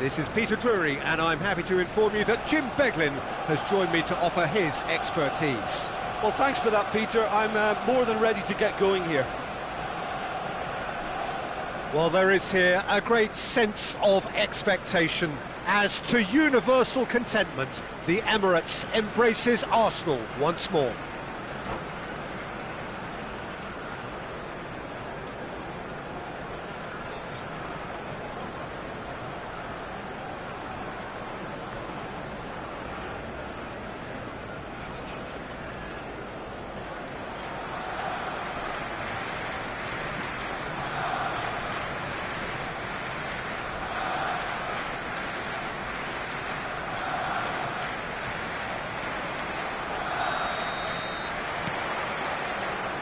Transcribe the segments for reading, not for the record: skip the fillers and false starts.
This is Peter Drury, and I'm happy to inform you that Jim Beglin has joined me to offer his expertise. Well, thanks for that, Peter. I'm more than ready to get going here. Well, there is here a great sense of expectation as to universal contentment. The Emirates embraces Arsenal once more.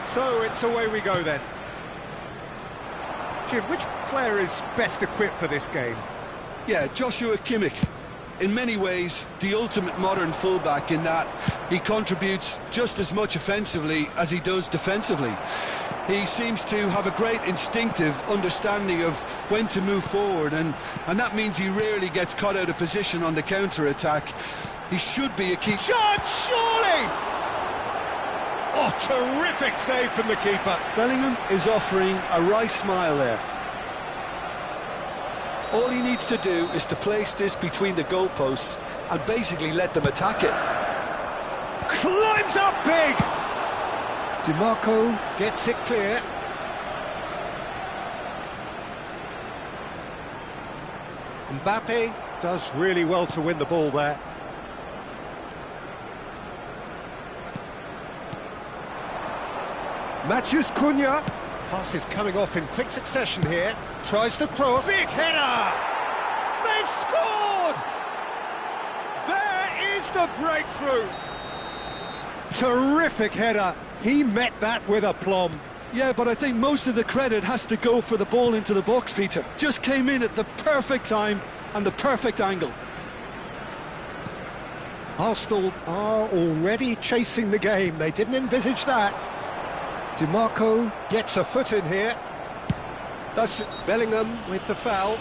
So it's away we go then. Jim, which player is best equipped for this game? Yeah, Joshua Kimmich. In many ways, the ultimate modern fullback in that he contributes just as much offensively as he does defensively. He seems to have a great instinctive understanding of when to move forward, and that means he rarely gets caught out of position on the counter-attack. He should be a key... Shot, surely! Oh, terrific save from the keeper. Bellingham is offering a wry smile there. All he needs to do is to place this between the goalposts and basically let them attack it. Climbs up big! DiMarco gets it clear. Mbappe does really well to win the ball there. Matheus Cunha. Pass is coming off in quick succession here. Tries to cross. Big header! They've scored! There is the breakthrough! Terrific header. He met that with aplomb. Yeah, but I think most of the credit has to go for the ball into the box, Peter. Just came in at the perfect time and the perfect angle. Arsenal are already chasing the game. They didn't envisage that. DiMarco gets a foot in here. That's Bellingham with the foul.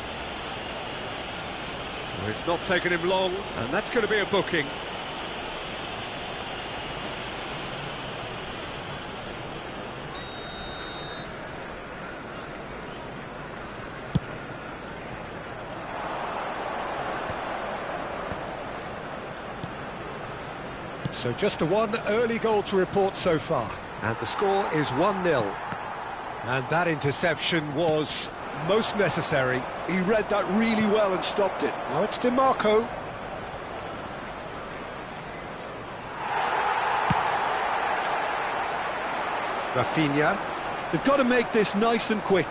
Well, it's not taken him long, and that's going to be a booking. So just the one early goal to report so far. And the score is 1-0. And that interception was most necessary. He read that really well and stopped it. Now it's DiMarco. Rafinha. They've got to make this nice and quick.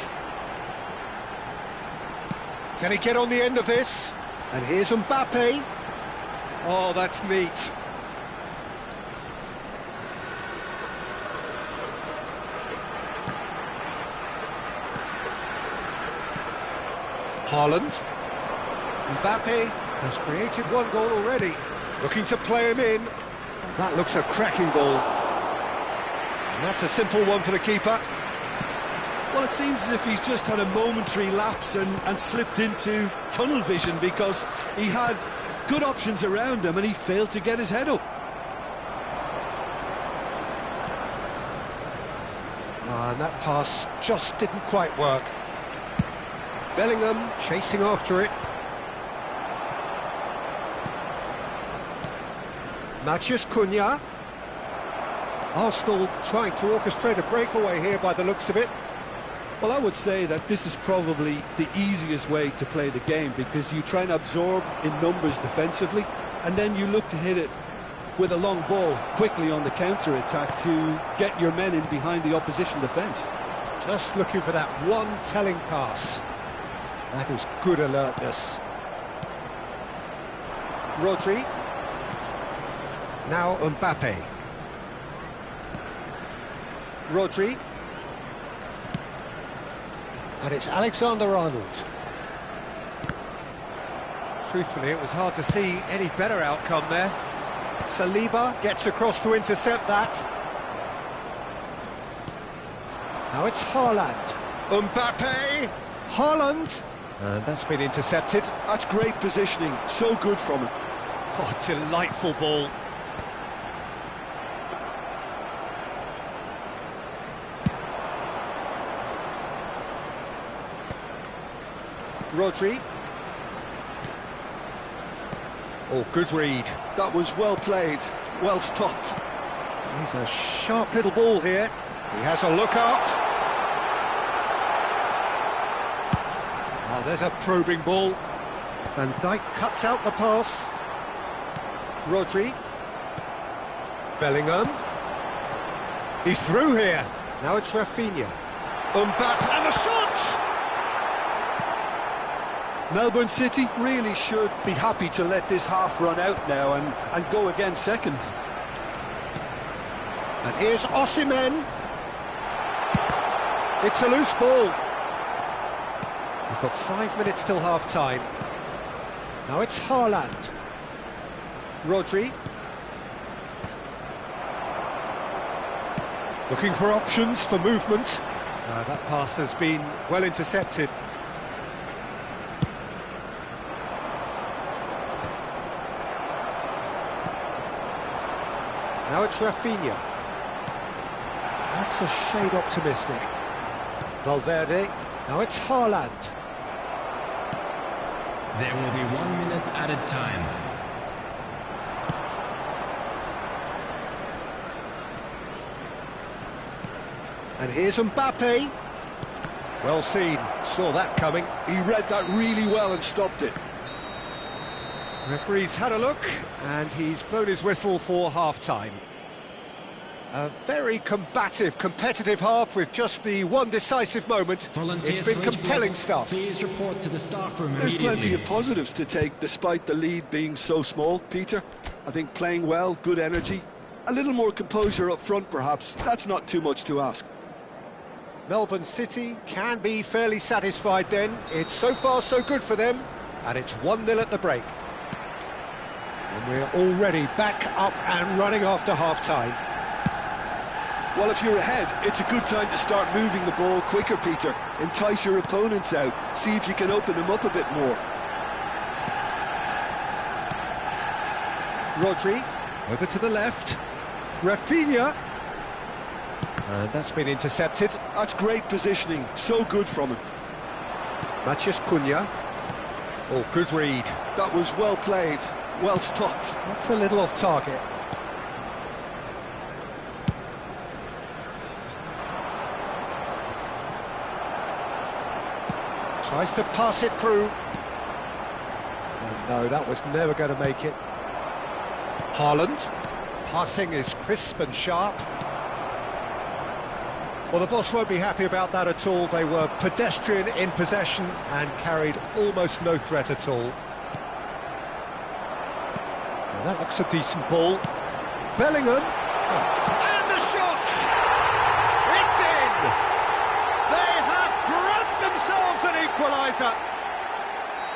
Can he get on the end of this? And here's Mbappe. Oh, that's neat. Haaland. Mbappe has created one goal already. Looking to play him in. That looks a cracking goal. And that's a simple one for the keeper. Well, it seems as if he's just had a momentary lapse and slipped into tunnel vision because he had good options around him and he failed to get his head up. And that pass just didn't quite work. Bellingham chasing after it. Matheus Cunha. Arsenal trying to orchestrate a breakaway here by the looks of it. Well, I would say that this is probably the easiest way to play the game because you try and absorb in numbers defensively and then you look to hit it with a long ball quickly on the counter-attack to get your men in behind the opposition defence. Just looking for that one telling pass. That is good alertness. Rodri. Now Mbappe. Rodri. And it's Alexander-Arnold. Truthfully, it was hard to see any better outcome there. Saliba gets across to intercept that. Now it's Haaland. Mbappe. Haaland. And that's been intercepted. That's great positioning, so good from him. Oh, delightful ball. Rodri. Oh, good read. That was well played, well stopped. He's a sharp little ball here. He has a look out. Oh, there's a probing ball. Van Dijk cuts out the pass. Rodri. Bellingham. He's through here. Now it's Rafinha. Mbappe and the shot! Melbourne City really should be happy to let this half run out now and go again second. And here's Osimhen. It's a loose ball. We've got 5 minutes till half-time. Now it's Haaland. Rodri. Looking for options for movement. That pass has been well intercepted. Now it's Rafinha. That's a shade optimistic. Valverde. Now it's Haaland. There will be 1 minute added time. And here's Mbappe. Well seen, saw that coming. He read that really well and stopped it. Referee's had a look, and he's blown his whistle for half-time. A very combative, competitive half with just the one decisive moment. It's been compelling stuff. Please report to the staff room There's immediately. plenty of positives to take despite the lead being so small, Peter. I think playing well, good energy. A little more composure up front perhaps, that's not too much to ask. Melbourne City can be fairly satisfied then. It's so far so good for them, and it's 1-0 at the break. And we're already back up and running after half-time. Well, if you're ahead, it's a good time to start moving the ball quicker, Peter. Entice your opponents out, see if you can open them up a bit more. Rodri, over to the left. Rafinha. And that's been intercepted. That's great positioning, so good from him. Matheus Cunha. Oh, good read. That was well played, well stopped. That's a little off target. Tries to pass it through. No, that was never going to make it. Haaland. Passing is crisp and sharp. Well, the boss won't be happy about that at all. They were pedestrian in possession and carried almost no threat at all. Now that looks a decent ball. Bellingham. And the shot! It's in! They have grabbed themselves an equaliser.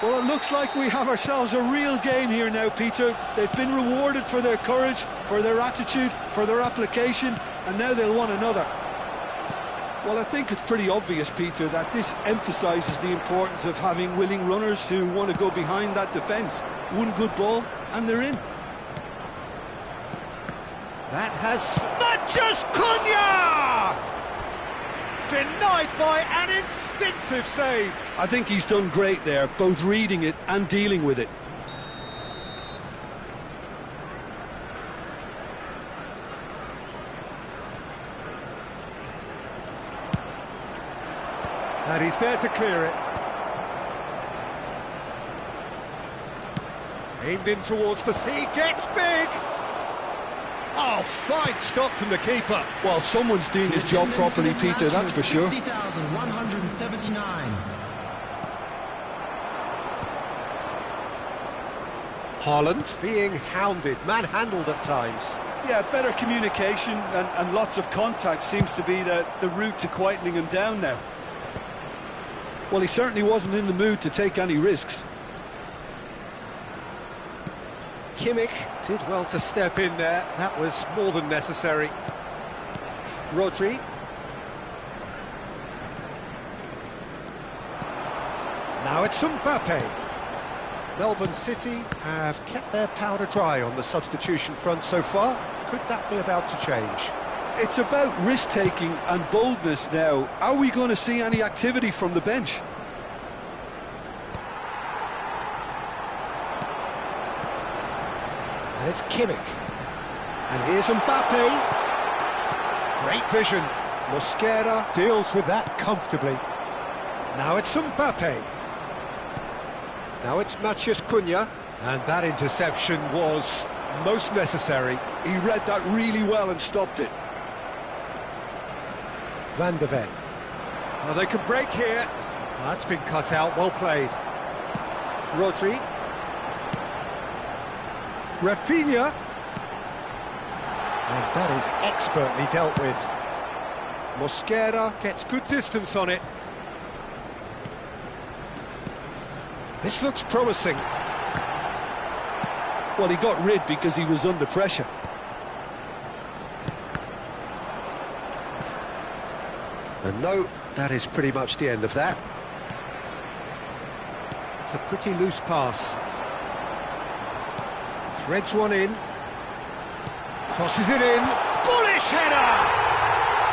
Well, it looks like we have ourselves a real game here now, Peter. They've been rewarded for their courage, for their attitude, for their application, and now they'll want another. Well, I think it's pretty obvious, Peter, that this emphasises the importance of having willing runners who want to go behind that defence. One good ball, and they're in. That has Matheus Cunha! Denied by an instinctive save. I think he's done great there, both reading it and dealing with it. And he's there to clear it. Aimed in towards the sea, gets big! Oh, fine stop from the keeper. Well, someone's doing his job properly, Peter, that's for sure. 60,179. Haaland being hounded, manhandled at times. Yeah, better communication and lots of contact seems to be the route to quietening him down now. Well, he certainly wasn't in the mood to take any risks. Kimmich did well to step in there. That was more than necessary. Rodri. Now it's Mbappe. Melbourne City have kept their powder dry on the substitution front so far. Could that be about to change? It's about risk-taking and boldness now. Are we going to see any activity from the bench? And it's Kimmich. And here's Mbappe. Great vision. Mosquera deals with that comfortably. Now it's Mbappe. Now it's Matheus Cunha. And that interception was most necessary. He read that really well and stopped it. Van de Ven. Well, they could break here. That's been cut out, well played. Rodri. Rafinha. And that is expertly dealt with. Mosquera gets good distance on it. This looks promising. Well, he got rid because he was under pressure. And no, that is pretty much the end of that. It's a pretty loose pass. Threads one in. Crosses it in. Bullish header!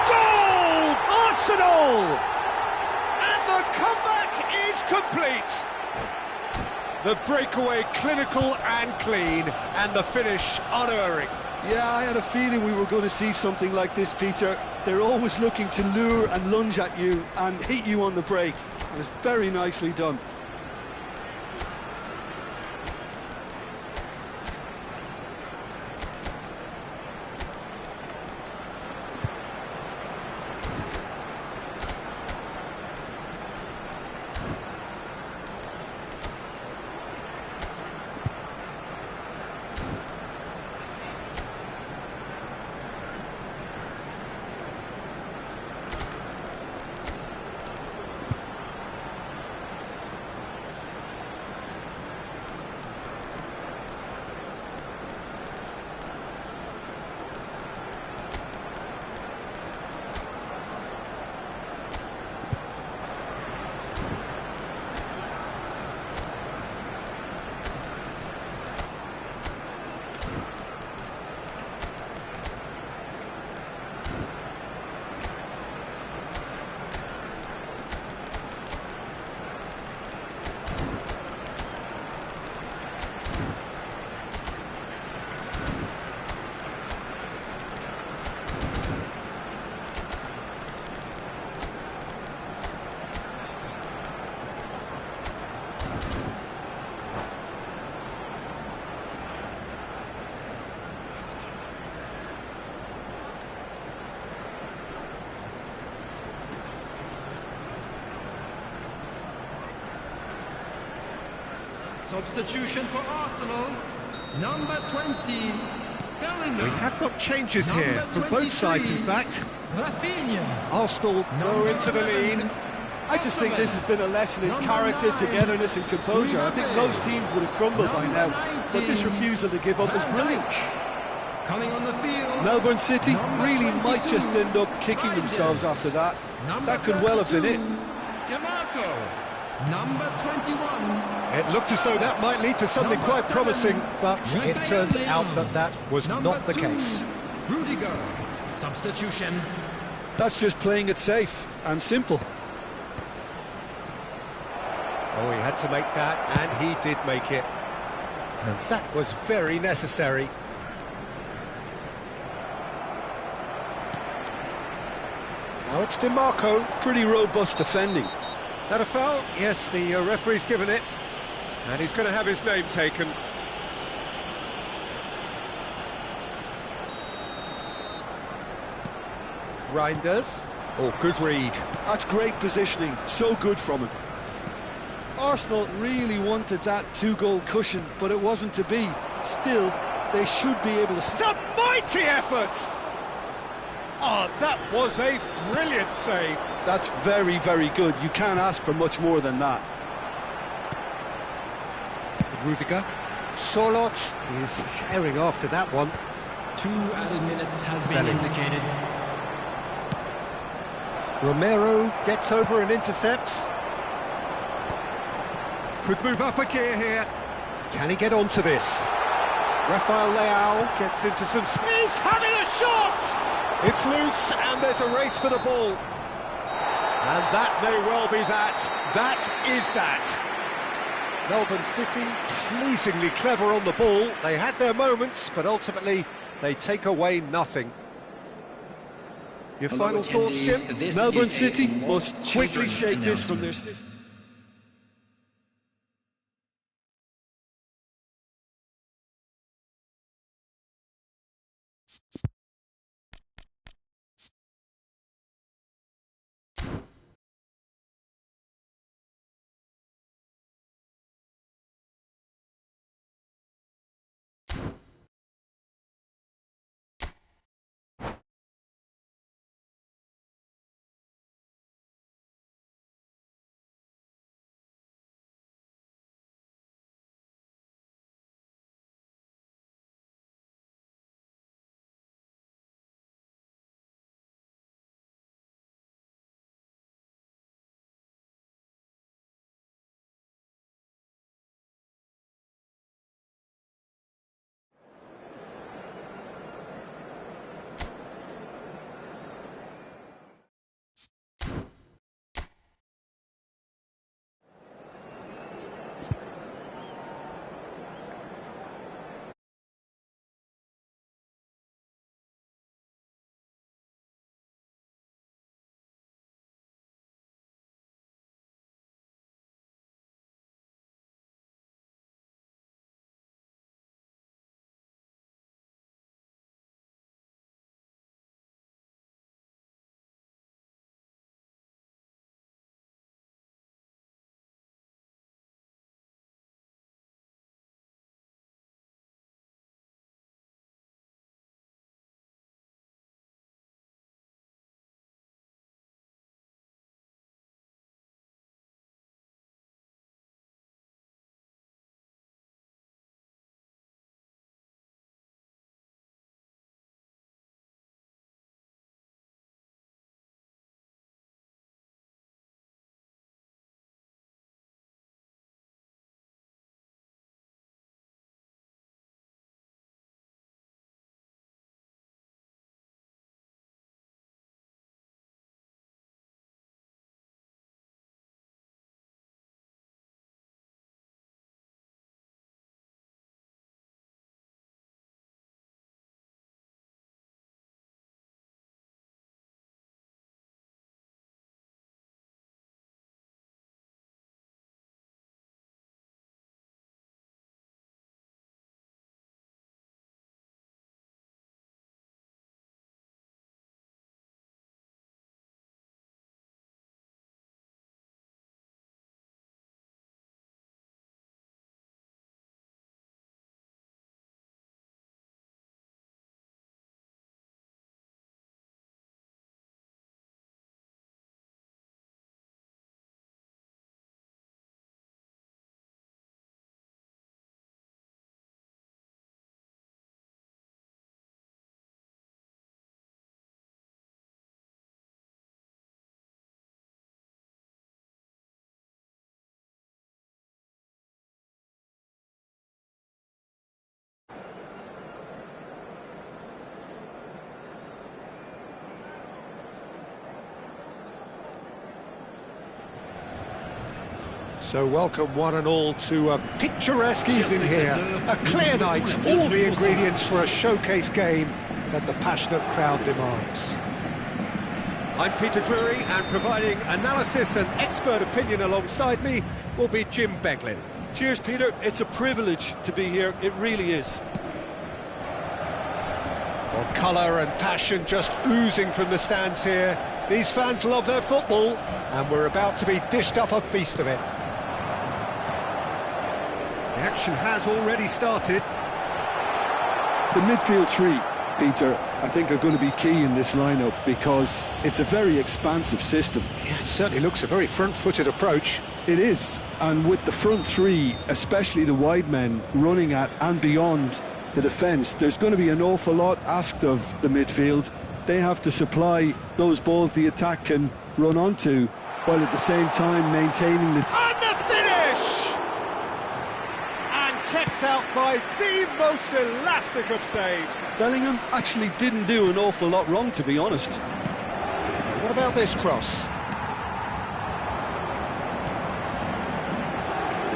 Goal! Arsenal! And the comeback is complete. The breakaway clinical and clean, and the finish unerring. Yeah, I had a feeling we were going to see something like this, Peter. They're always looking to lure and lunge at you and hit you on the break. And it's very nicely done. Substitution for Arsenal, number 20, Bellingham. We have got changes here from both sides, in fact. Rafinha. Arsenal go into the lead. I just think this has been a lesson in character, togetherness and composure. I think most teams would have crumbled by now, but this refusal to give up is brilliant. Coming on the field. Melbourne City really might just end up kicking themselves after that. That could well have been it. DeMarco, number 21. It looked as though that might lead to something quite promising, but it turned out that that was not the case. Rudiger, substitution. That's just playing it safe and simple. Oh, he had to make that, and he did make it. And that was very necessary. Now it's DeMarco. Pretty robust defending. That a foul? Yes, the referee's given it. And he's going to have his name taken. Reinders. Oh, good read. That's great positioning, so good from him. Arsenal really wanted that two-goal cushion, but it wasn't to be. Still, they should be able to... It's a mighty effort! Oh, that was a brilliant save. That's very, very good. You can't ask for much more than that. Rudiger. Solot is herring after that one. 2 added minutes has been indicated. Romero gets over and intercepts. Could move up a gear here. Can he get onto this? Rafael Leao gets into some space, having a shot! It's loose, and there's a race for the ball. And that may well be that. That is that. Melbourne City, pleasingly clever on the ball. They had their moments, but ultimately they take away nothing. Your final thoughts, Jim? Melbourne City must quickly shake this from their system. So welcome one and all to a picturesque evening here. A clear night, all the ingredients for a showcase game that the passionate crowd demands. I'm Peter Drury, and providing analysis and expert opinion alongside me will be Jim Beglin. Cheers, Peter. It's a privilege to be here. It really is. Well, colour and passion just oozing from the stands here. These fans love their football, and we're about to be dished up a feast of it. The action has already started. The midfield three, Peter, I think are going to be key in this lineup because it's a very expansive system. Yeah, it certainly looks a very front-footed approach. It is, and with the front three, especially the wide men, running at and beyond the defence, there's going to be an awful lot asked of the midfield. They have to supply those balls the attack can run onto, while at the same time maintaining the... And the finish! kept out by the most elastic of saves. Bellingham actually didn't do an awful lot wrong, to be honest. What about this cross?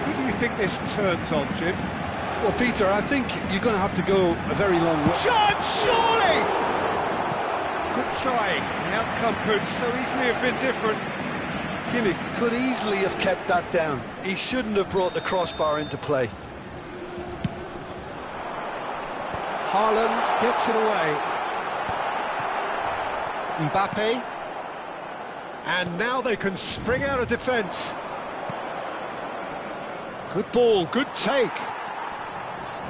Who do you think this turns on, Jim? Well, Peter, I think you're going to have to go a very long way. Shot, surely! Good try. The outcome could so easily have been different. Kimmich could easily have kept that down. He shouldn't have brought the crossbar into play. Haaland gets it away. Mbappe. And now they can spring out of defence. Good ball, good take.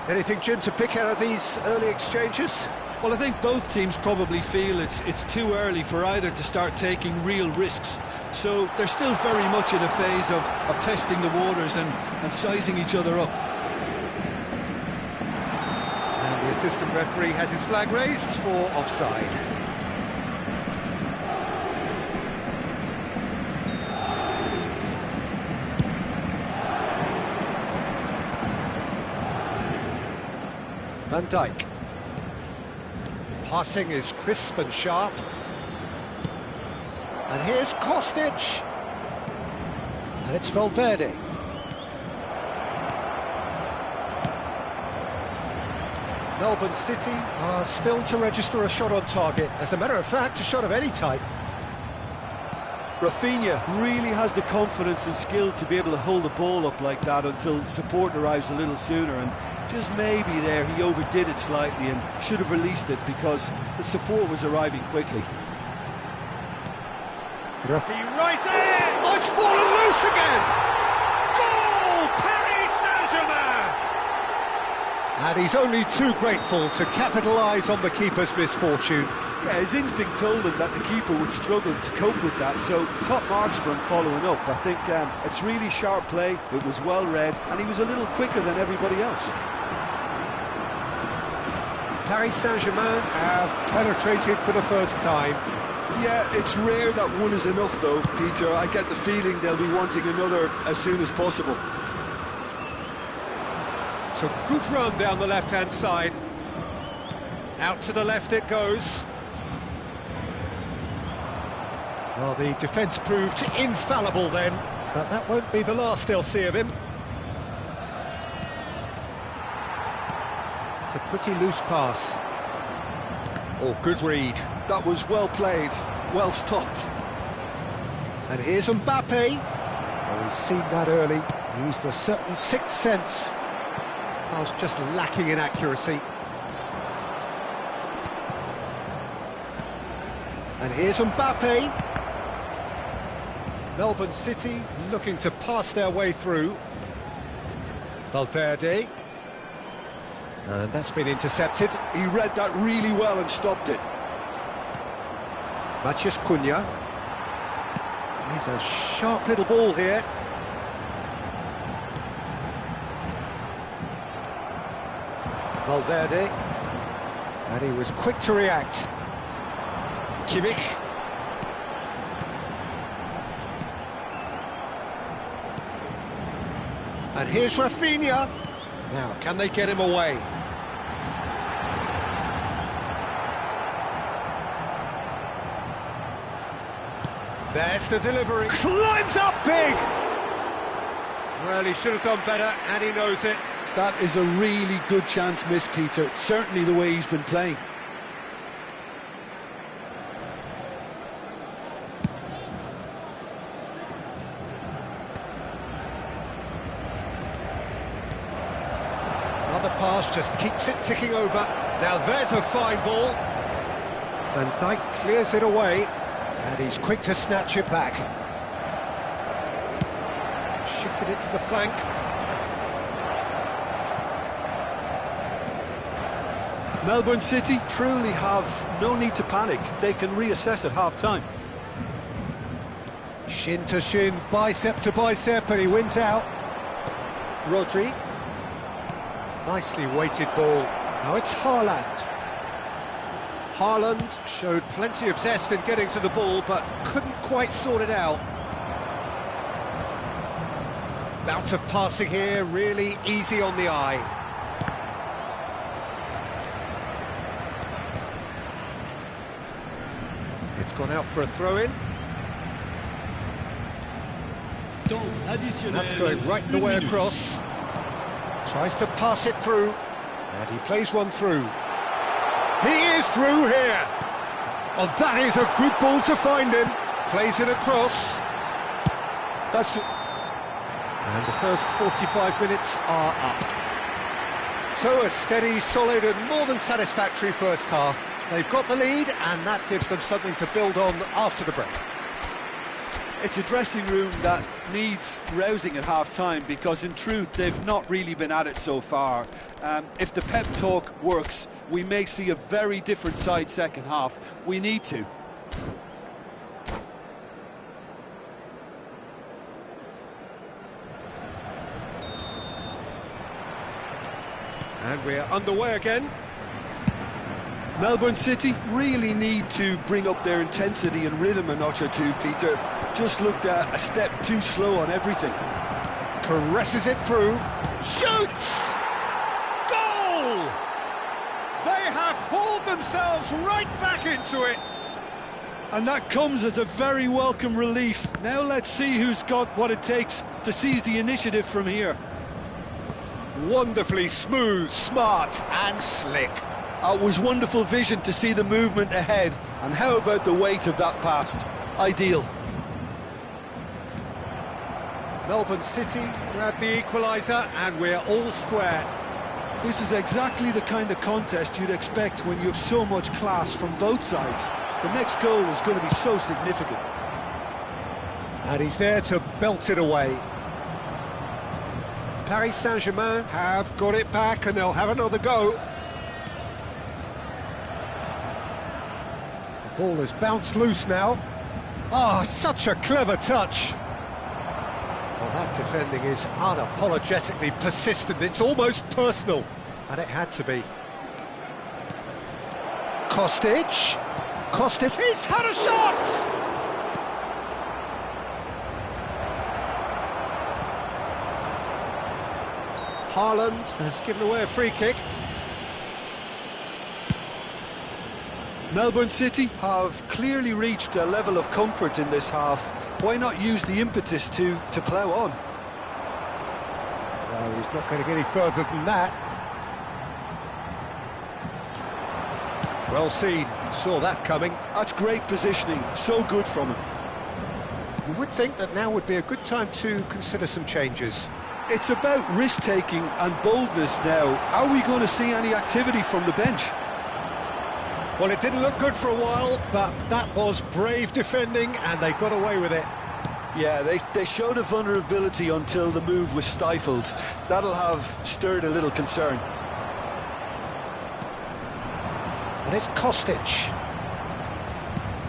Anything, Jim, to pick out of these early exchanges? Well, I think both teams probably feel it's too early for either to start taking real risks. So they're still very much in a phase of testing the waters and sizing each other up. And the assistant referee has his flag raised for offside. Van Dijk. Passing is crisp and sharp. And here's Kostic. And it's Valverde. Melbourne City are still to register a shot on target. As a matter of fact, a shot of any type. Rafinha really has the confidence and skill to be able to hold the ball up like that until support arrives a little sooner, and just maybe there he overdid it slightly and should have released it because the support was arriving quickly. He rises! Oh, it's fallen loose again! Goal! Paris Saint-Germain! And he's only too grateful to capitalise on the keeper's misfortune. Yeah, his instinct told him that the keeper would struggle to cope with that, so top marks for him following up. I think it's really sharp play, it was well read, and he was a little quicker than everybody else. Paris Saint-Germain have penetrated for the first time. Yeah, it's rare that one is enough though, Peter. I get the feeling they'll be wanting another as soon as possible. It's a good run down the left-hand side. Out to the left it goes. Well, the defence proved infallible then, but that won't be the last they'll see of him. It's a pretty loose pass. Oh, good read. That was well played, well stopped. And here's Mbappe. Oh, he's seen that early. He used a certain sixth sense. Pass just lacking in accuracy. And here's Mbappe. Melbourne City looking to pass their way through. Valverde. And that's been intercepted. He read that really well and stopped it. Matheus Cunha. He's a sharp little ball here. Valverde. And he was quick to react. Kimmich. And here's Rafinha. Now, can they get him away? There's the delivery. Climbs up big! Well, he should have done better, and he knows it. That is a really good chance missed, Peter. Certainly the way he's been playing. Another pass just keeps it ticking over. Now there's a fine ball. Van Dijk clears it away, and he's quick to snatch it back. Shifted it to the flank. Melbourne City truly have no need to panic. They can reassess at half-time. Shin to shin, bicep to bicep, and he wins out. Rodri. Nicely weighted ball. Now it's Haaland. Haaland showed plenty of zest in getting to the ball, but couldn't quite sort it out. Bout of passing here, really easy on the eye. It's gone out for a throw-in. That's going right the way across. Tries to pass it through, and he plays one through. He is through here. Oh, that is a good ball to find him. Plays it across. And the first 45 minutes are up. So a steady, solid and more than satisfactory first half. They've got the lead, and that gives them something to build on after the break. It's a dressing room that needs rousing at half-time, because in truth they've not really been at it so far. If the pep talk works, we may see a very different side second half. We need to. And we're underway again. Melbourne City really need to bring up their intensity and rhythm a notch or two, Peter. Just looked a step too slow on everything. Caresses it through. Shoots! Goal! They have hauled themselves right back into it. And that comes as a very welcome relief. Now let's see who's got what it takes to seize the initiative from here. Wonderfully smooth, smart and slick. It was wonderful vision to see the movement ahead, and how about the weight of that pass? Ideal. Melbourne City grab the equaliser, and we're all square. This is exactly the kind of contest you'd expect when you have so much class from both sides. The next goal is going to be so significant. And he's there to belt it away. Paris Saint-Germain have got it back, and they'll have another go. The ball has bounced loose now. Oh, such a clever touch. Well, that defending is unapologetically persistent. It's almost personal, and it had to be. Kostic. He's had a shot! Haaland has given away a free kick. Melbourne City have clearly reached a level of comfort in this half. Why not use the impetus to plough on? No, he's not going to get any further than that. Well seen, saw that coming. That's great positioning, so good from him. You would think that now would be a good time to consider some changes. It's about risk-taking and boldness now. Are we going to see any activity from the bench? Well, it didn't look good for a while, but that was brave defending, and they got away with it. Yeah, they showed a vulnerability until the move was stifled. That'll have stirred a little concern. And it's Kostic.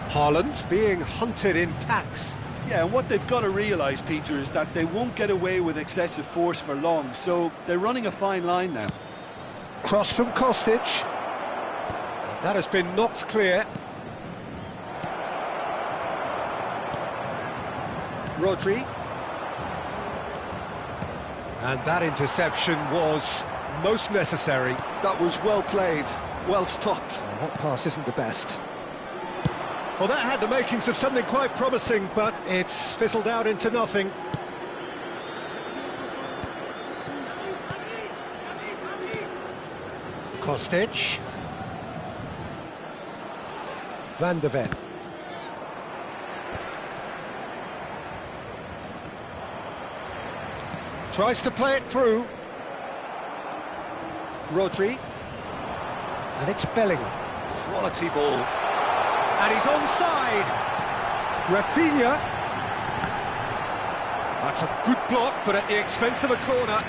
Haaland being hunted in packs. Yeah, and what they've got to realise, Peter, is that they won't get away with excessive force for long, so they're running a fine line now. Cross from Kostic. That has been knocked clear. Rodri. And that interception was most necessary. That was well played, well stopped. Oh, that pass isn't the best. Well, that had the makings of something quite promising, but it's fizzled out into nothing. Kostic. Van de Ven. Tries to play it through. Rodri. And it's Bellingham. Quality ball. And he's onside. Rafinha. That's a good block, but at the expense of a corner.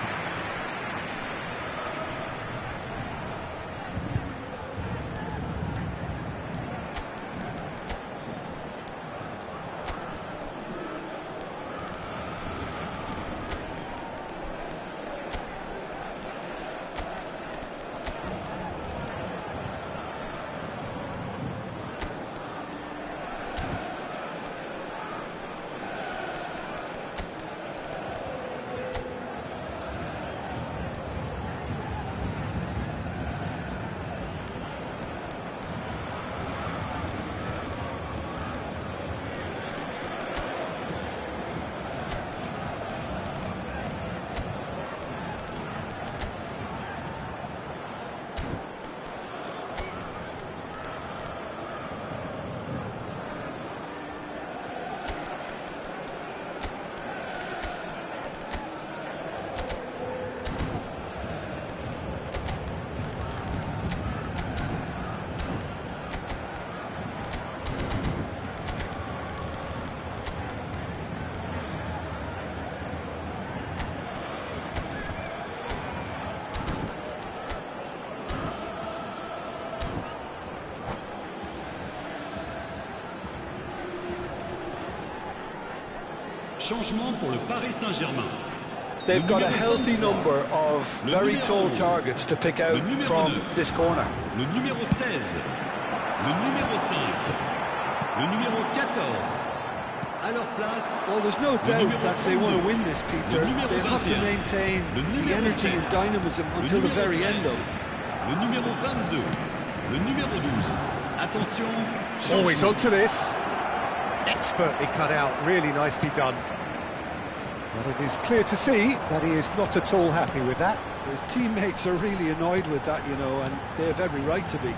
Changement pour le Paris Saint-Germain. They've got a healthy number of very tall targets to pick out from this corner. Le numéro 16, le numéro 5, le numéro 14. À leur place. Well, there's no doubt that they want to win this, Peter. They'll have to maintain the energy and dynamism until the very end, though. Le numéro 22, le numéro 12. Attention. Always onto this. Expertly cut out, really nicely done. But it is clear to see that he is not at all happy with that. His teammates are really annoyed with that, you know, and they have every right to be.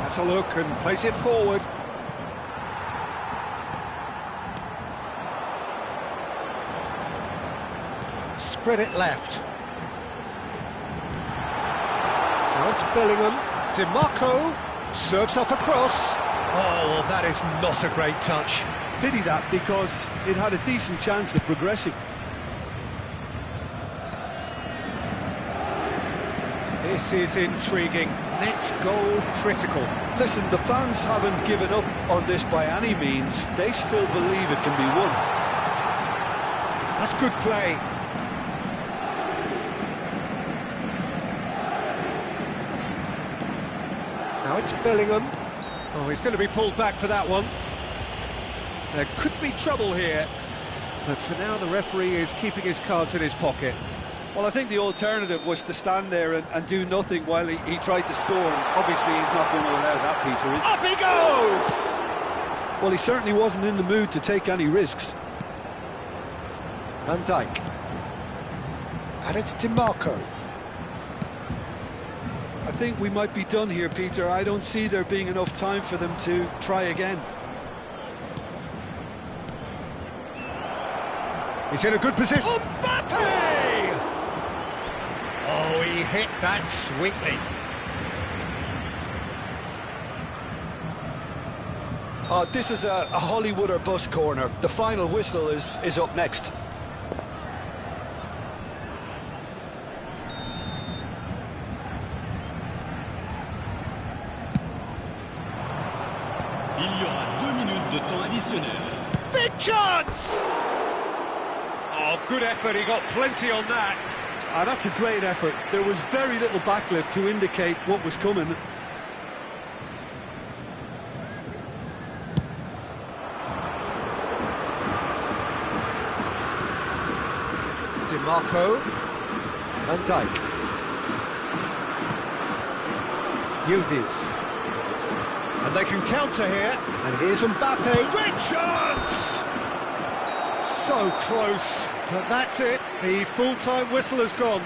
Has a look and plays it forward. Spread it left. Now it's Bellingham. DiMarco serves up across. Oh, well, that is not a great touch. Pity that, because it had a decent chance of progressing. This is intriguing. Next goal critical. Listen, the fans haven't given up on this by any means. They still believe it can be won. That's good play. Now it's Bellingham. Oh, he's going to be pulled back for that one. There could be trouble here, but for now the referee is keeping his cards in his pocket. Well, I think the alternative was to stand there and do nothing while he tried to score, and obviously he's not going to allow that, Peter, is he? Up he goes! Well, he certainly wasn't in the mood to take any risks. Van Dijk. And it's DiMarco. I think we might be done here, Peter. I don't see there being enough time for them to try again. He's in a good position. Mbappe! Oh, he hit that sweetly. Oh, this is a Hollywood or bust corner. The final whistle is up next. Il y aura 2 minutes de temps additionnel. Big chance! Oh, good effort, he got plenty on that. Ah, that's a great effort. There was very little backlift to indicate what was coming. DiMarco. Van Dijk. Yildiz. And they can counter here. And here's Mbappe. Great chance! So close. But that's it. The full-time whistle has gone.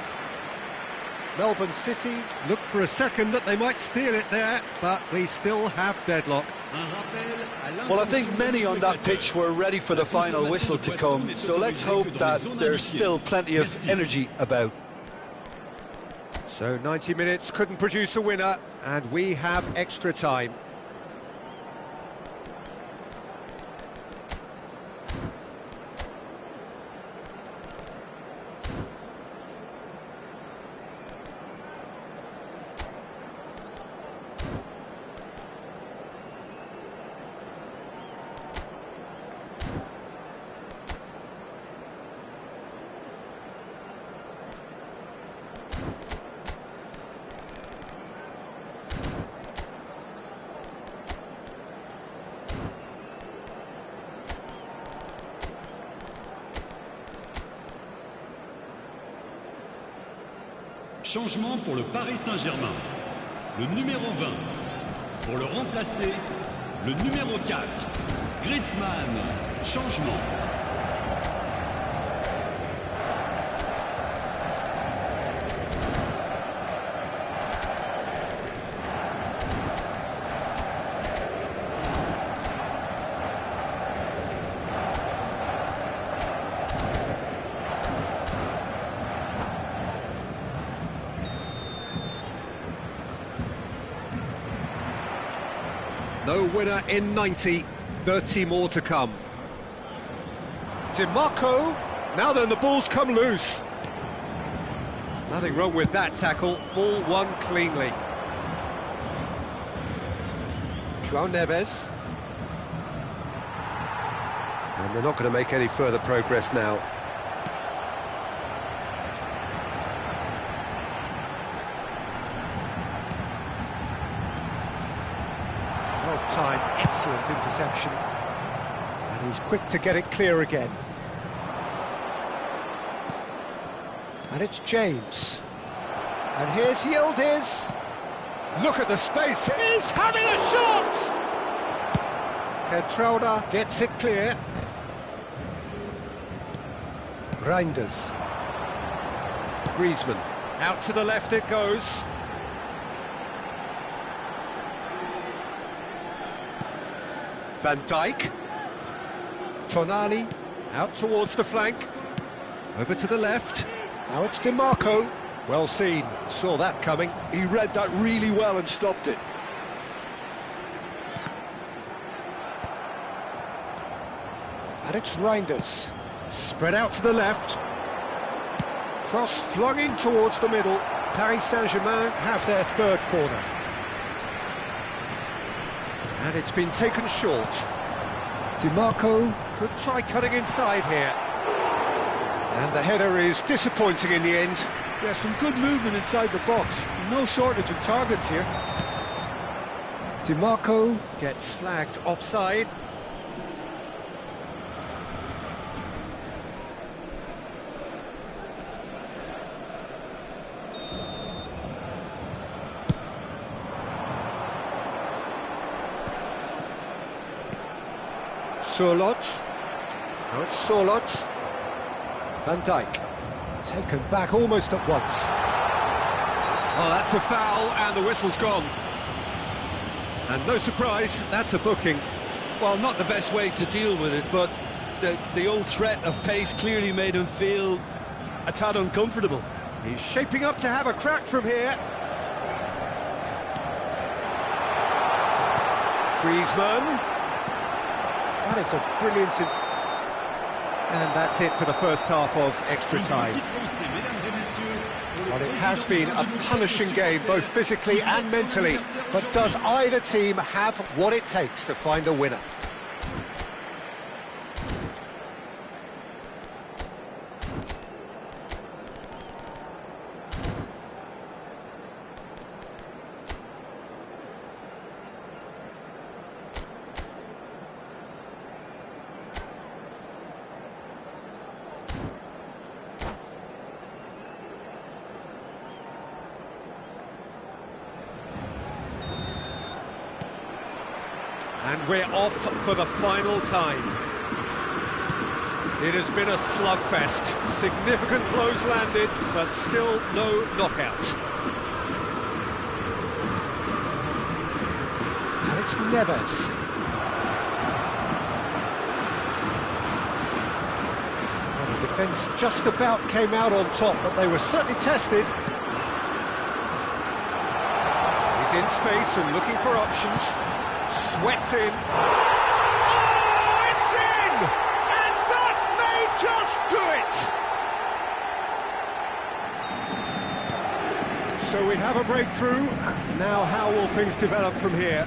Melbourne City looked for a second that they might steal it there, but we still have deadlock. Well, I think many on that pitch were ready for the final whistle to come, so let's hope that there's still plenty of energy about. So 90 minutes couldn't produce a winner, and we have extra time. Changement pour le Paris Saint-Germain. Le numéro 20. Pour le remplacer, le numéro 4. Griezmann. Changement. No winner in 90, 30 more to come. DiMarco, now then the ball's come loose. Nothing wrong with that tackle, ball won cleanly. João Neves. And they're not going to make any further progress now. Well-timed, excellent interception. And he's quick to get it clear again. And it's James. And here's Yildiz. Look at the space. He's having a shot! Kertrauda gets it clear. Reinders. Griezmann. Out to the left it goes. Van Dijk. Tonali. Out towards the flank. Over to the left. Now it's DiMarco. Well seen. Saw that coming. He read that really well and stopped it. And it's Reinders. Spread out to the left. Cross flung in towards the middle. Paris Saint-Germain have their third corner. And it's been taken short. DiMarco could try cutting inside here. And the header is disappointing in the end. Yeah, some good movement inside the box. No shortage of targets here. DiMarco gets flagged offside. Sorloth. Now it's Sorloth. Van Dijk. Taken back almost at once. Oh, that's a foul, and the whistle's gone. And no surprise, that's a booking. Well, not the best way to deal with it, but the old threat of pace clearly made him feel a tad uncomfortable. He's shaping up to have a crack from here. Griezmann. That is a brilliant... And that's it for the first half of extra time. Well, it has been a punishing game, both physically and mentally. But does either team have what it takes to find a winner? And we're off for the final time. It has been a slugfest. Significant blows landed, but still no knockout. And it's Neves. Well, the defence just about came out on top, but they were certainly tested. He's in space and looking for options. Swept in. Oh, it's in! And that may just do it! So we have a breakthrough. Now how will things develop from here?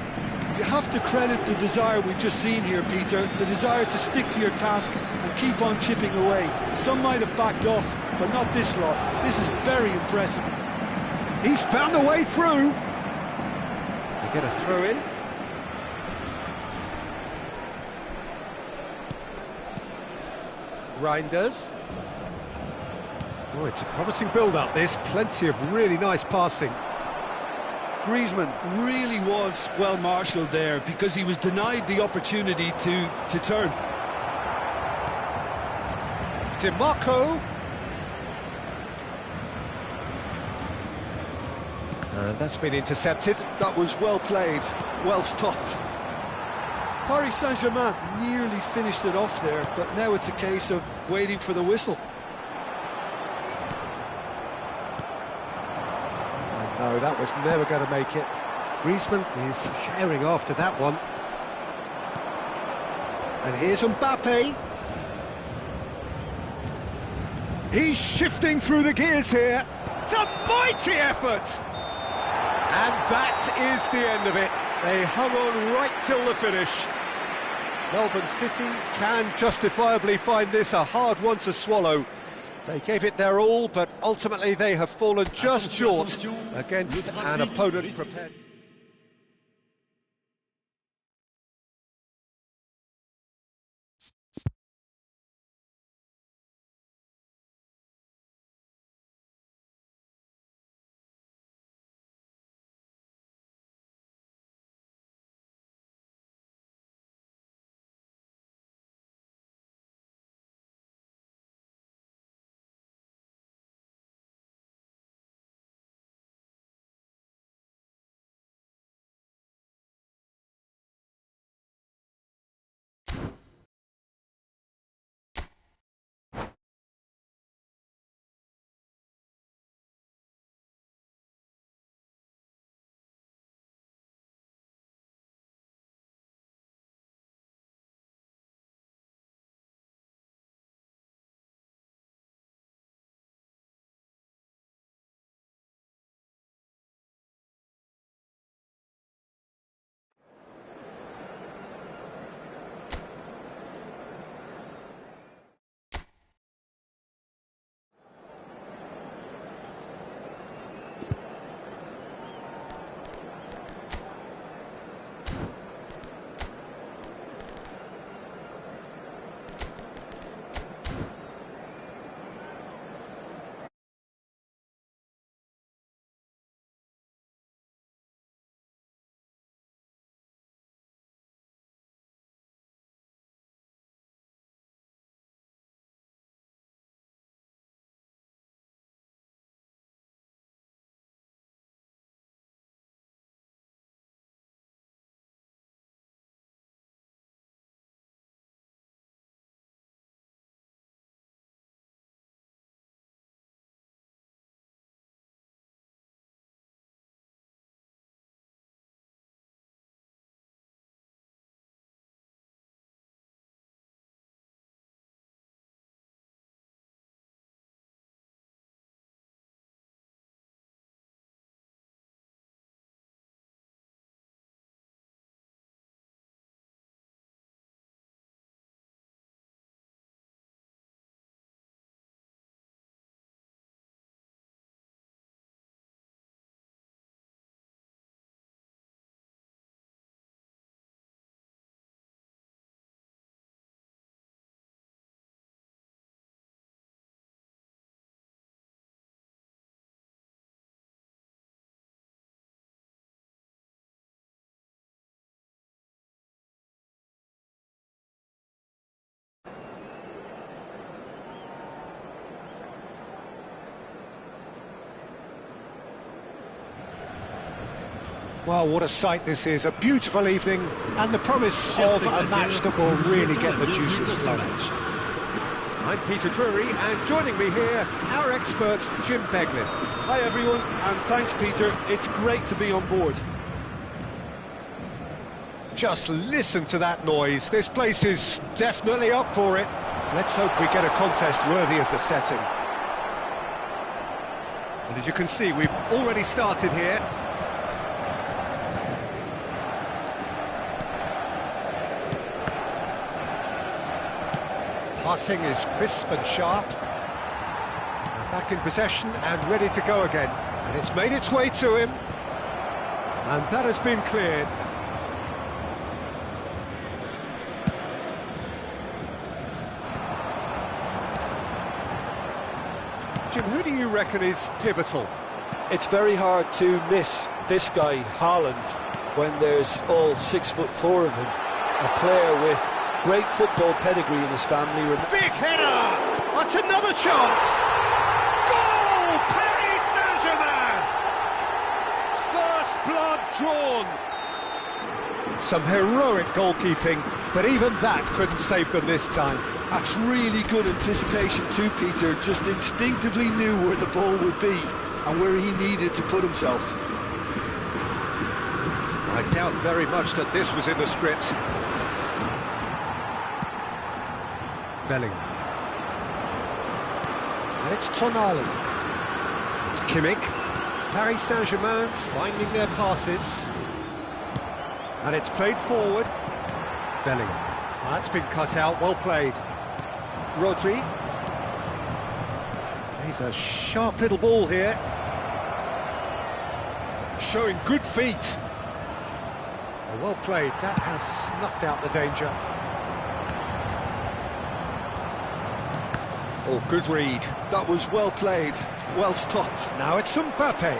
You have to credit the desire we've just seen here, Peter. The desire to stick to your task and keep on chipping away. Some might have backed off, but not this lot. This is very impressive. He's found a way through. We get a throw in. Reinders. Oh, it's a promising build-up, this. Plenty of really nice passing. Griezmann really was well marshalled there because he was denied the opportunity to turn. DiMarco. And that's been intercepted. That was well played, well stopped. Paris Saint-Germain nearly finished it off there, but now it's a case of waiting for the whistle. I know, that was never going to make it. Griezmann is herring after that one. And here's Mbappe. He's shifting through the gears here. It's a mighty effort! And that is the end of it. They hung on right till the finish. Melbourne City can justifiably find this a hard one to swallow. They gave it their all, but ultimately they have fallen just short against an opponent prepared. Well, what a sight this is, a beautiful evening, and the promise of a match that will really get the juices flowing. I'm Peter Drury, and joining me here, our expert, Jim Beglin. Hi everyone, and thanks Peter, it's great to be on board. Just listen to that noise, this place is definitely up for it. Let's hope we get a contest worthy of the setting. And as you can see, we've already started here. Passing is crisp and sharp. Back in possession and ready to go again. And it's made its way to him. And that has been cleared. Jim, who do you reckon is pivotal? It's very hard to miss this guy, Haaland, when there's all 6'4" of him. A player with great football pedigree in his family. Big header! That's another chance! Goal! Paris Saint-Germain! First blood drawn! Some heroic goalkeeping, but even that couldn't save them this time. That's really good anticipation too, Peter. Just instinctively knew where the ball would be and where he needed to put himself. I doubt very much that this was in the script. Bellingham. And it's Tonali. It's Kimmich. Paris Saint-Germain finding their passes. And it's played forward. Bellingham. That's been cut out, well played. Rodri. He's a sharp little ball here. Showing good feet. Oh, well played, that has snuffed out the danger. Oh, good read. That was well played, well stopped. Now it's Mbappe.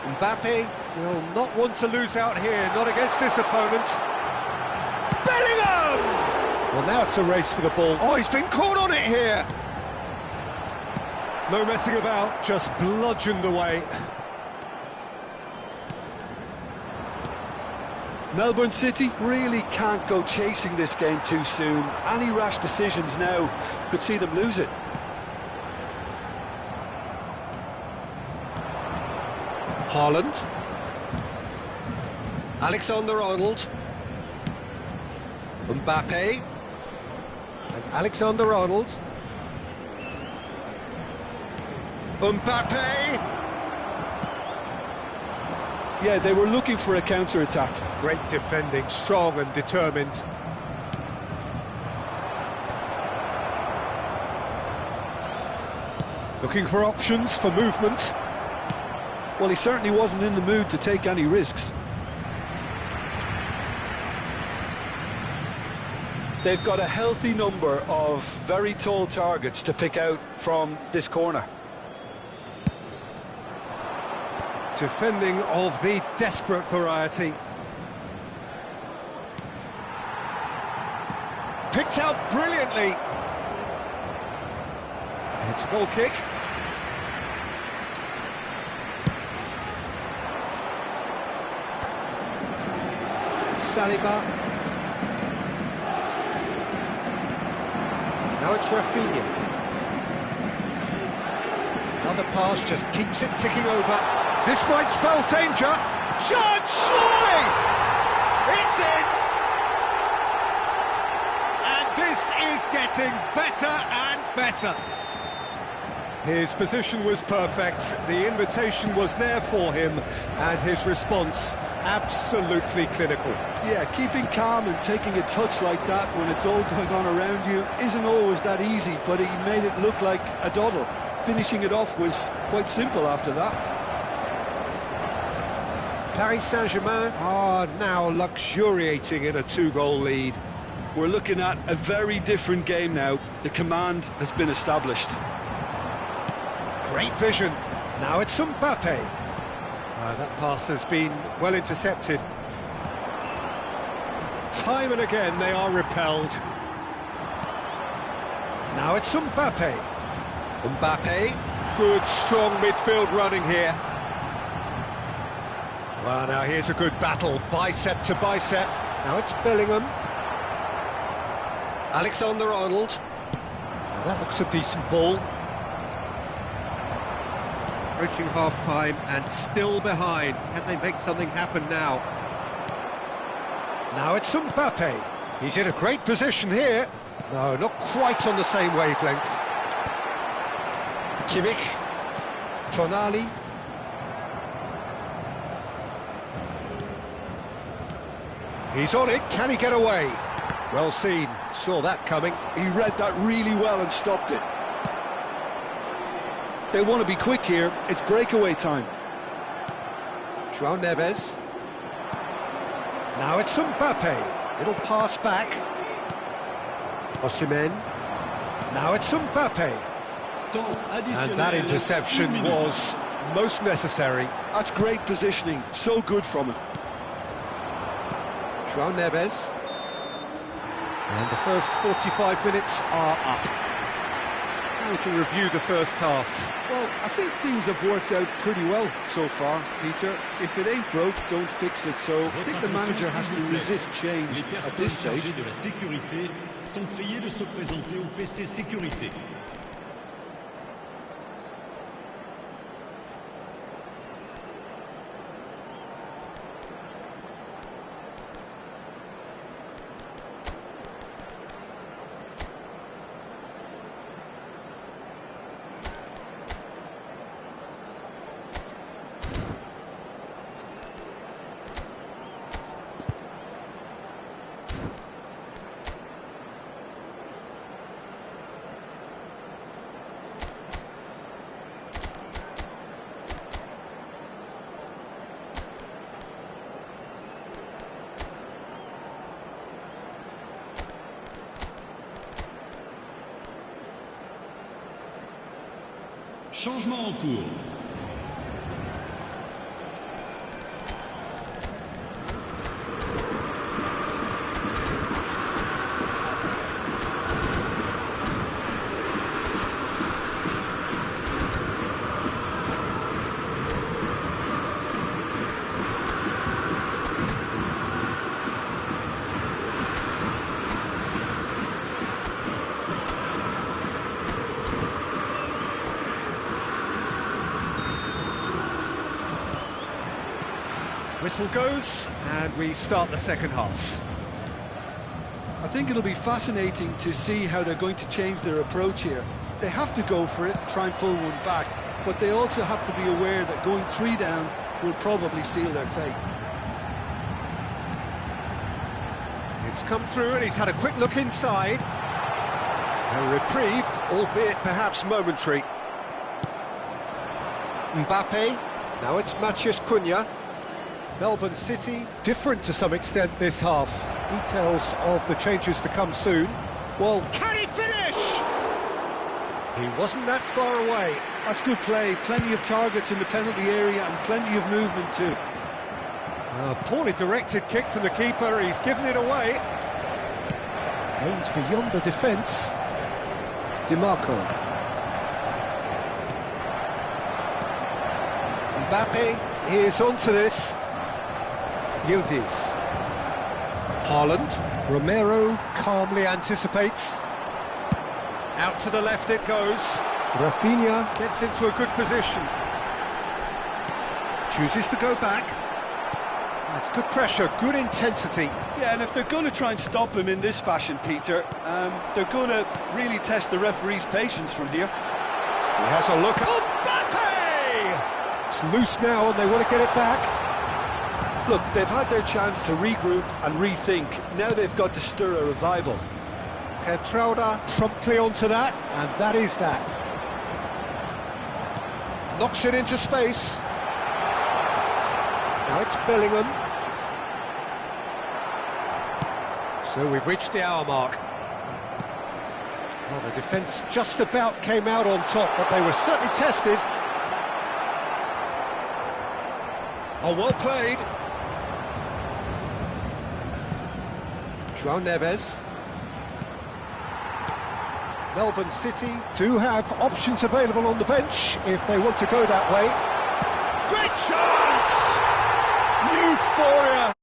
Mbappe will not want to lose out here, not against this opponent. Bellingham! Well, now it's a race for the ball. Oh, he's been caught on it here. No messing about, just bludgeoned away. Melbourne City really can't go chasing this game too soon. Any rash decisions now could see them lose it. Haaland. Alexander-Arnold. Mbappe. And Alexander-Arnold. Mbappe! Yeah, they were looking for a counter-attack. Great defending, strong and determined. Looking for options, for movement. Well, he certainly wasn't in the mood to take any risks. They've got a healthy number of very tall targets to pick out from this corner. Defending of the desperate variety. Picked out brilliantly. It's a goal kick. Saliba. Now it's Rafinha. Another pass just keeps it ticking over. This might spell danger. Chance, surely! It's in! And this is getting better and better. His position was perfect, the invitation was there for him, and his response absolutely clinical. Yeah, keeping calm and taking a touch like that when it's all going on around you isn't always that easy, but he made it look like a doddle. Finishing it off was quite simple after that. Paris Saint-Germain are now luxuriating in a two-goal lead. We're looking at a very different game now. The command has been established. Great vision. Now it's Mbappe. That pass has been well intercepted. Time and again they are repelled. Now it's Mbappe. Mbappe. Good, strong midfield running here. Well, now here's a good battle, bicep to bicep. Now it's Bellingham. Alexander-Arnold. Now that looks a decent ball. Approaching half-time and still behind. Can they make something happen now? Now it's Mbappe. He's in a great position here. No, not quite on the same wavelength. Kimmich. Tonali. He's on it, can he get away? Well seen, saw that coming. He read that really well and stopped it. They want to be quick here, it's breakaway time. João Neves. Now it's Mbappe. It'll pass back. Osimhen. Now it's Mbappe. And that interception was most necessary. That's great positioning, so good from him. João Neves. And the first 45 minutes are up. How to review the first half? Well, I think things have worked out pretty well so far, Peter. If it ain't broke, don't fix it. So I think the manager has to resist change at this stage. Les personnes chargées de la sécurité sont priées de se présenter au PC Sécurité. Changement en cours. Whistle goes, and we start the second half. I think it'll be fascinating to see how they're going to change their approach here. They have to go for it, try and pull one back, but they also have to be aware that going 3 down will probably seal their fate. It's come through, and he's had a quick look inside. A reprieve, albeit perhaps momentary. Mbappe, now it's Matheus Cunha. Melbourne City, different to some extent this half. Details of the changes to come soon. Well, can he finish? He wasn't that far away. That's good play, plenty of targets in the penalty area and plenty of movement too. A poorly directed kick from the keeper, he's given it away. Aimed beyond the defence. DiMarco. Mbappe is onto this. Yildiz. Haaland. Romero calmly anticipates. Out to the left it goes. Rafinha gets into a good position. Chooses to go back. That's good pressure, good intensity. Yeah, and if they're going to try and stop him in this fashion, Peter, they're going to really test the referee's patience from here. He has a look. Mbappe! It's loose now and they want to get it back. Look, they've had their chance to regroup and rethink. Now they've got to stir a revival. Kertrauda promptly onto that, and that is that. Knocks it into space. Now it's Bellingham. So we've reached the hour mark. Well, the defence just about came out on top, but they were certainly tested. Oh, well played. João Neves. Melbourne City do have options available on the bench if they want to go that way. Great chance! Euphoria!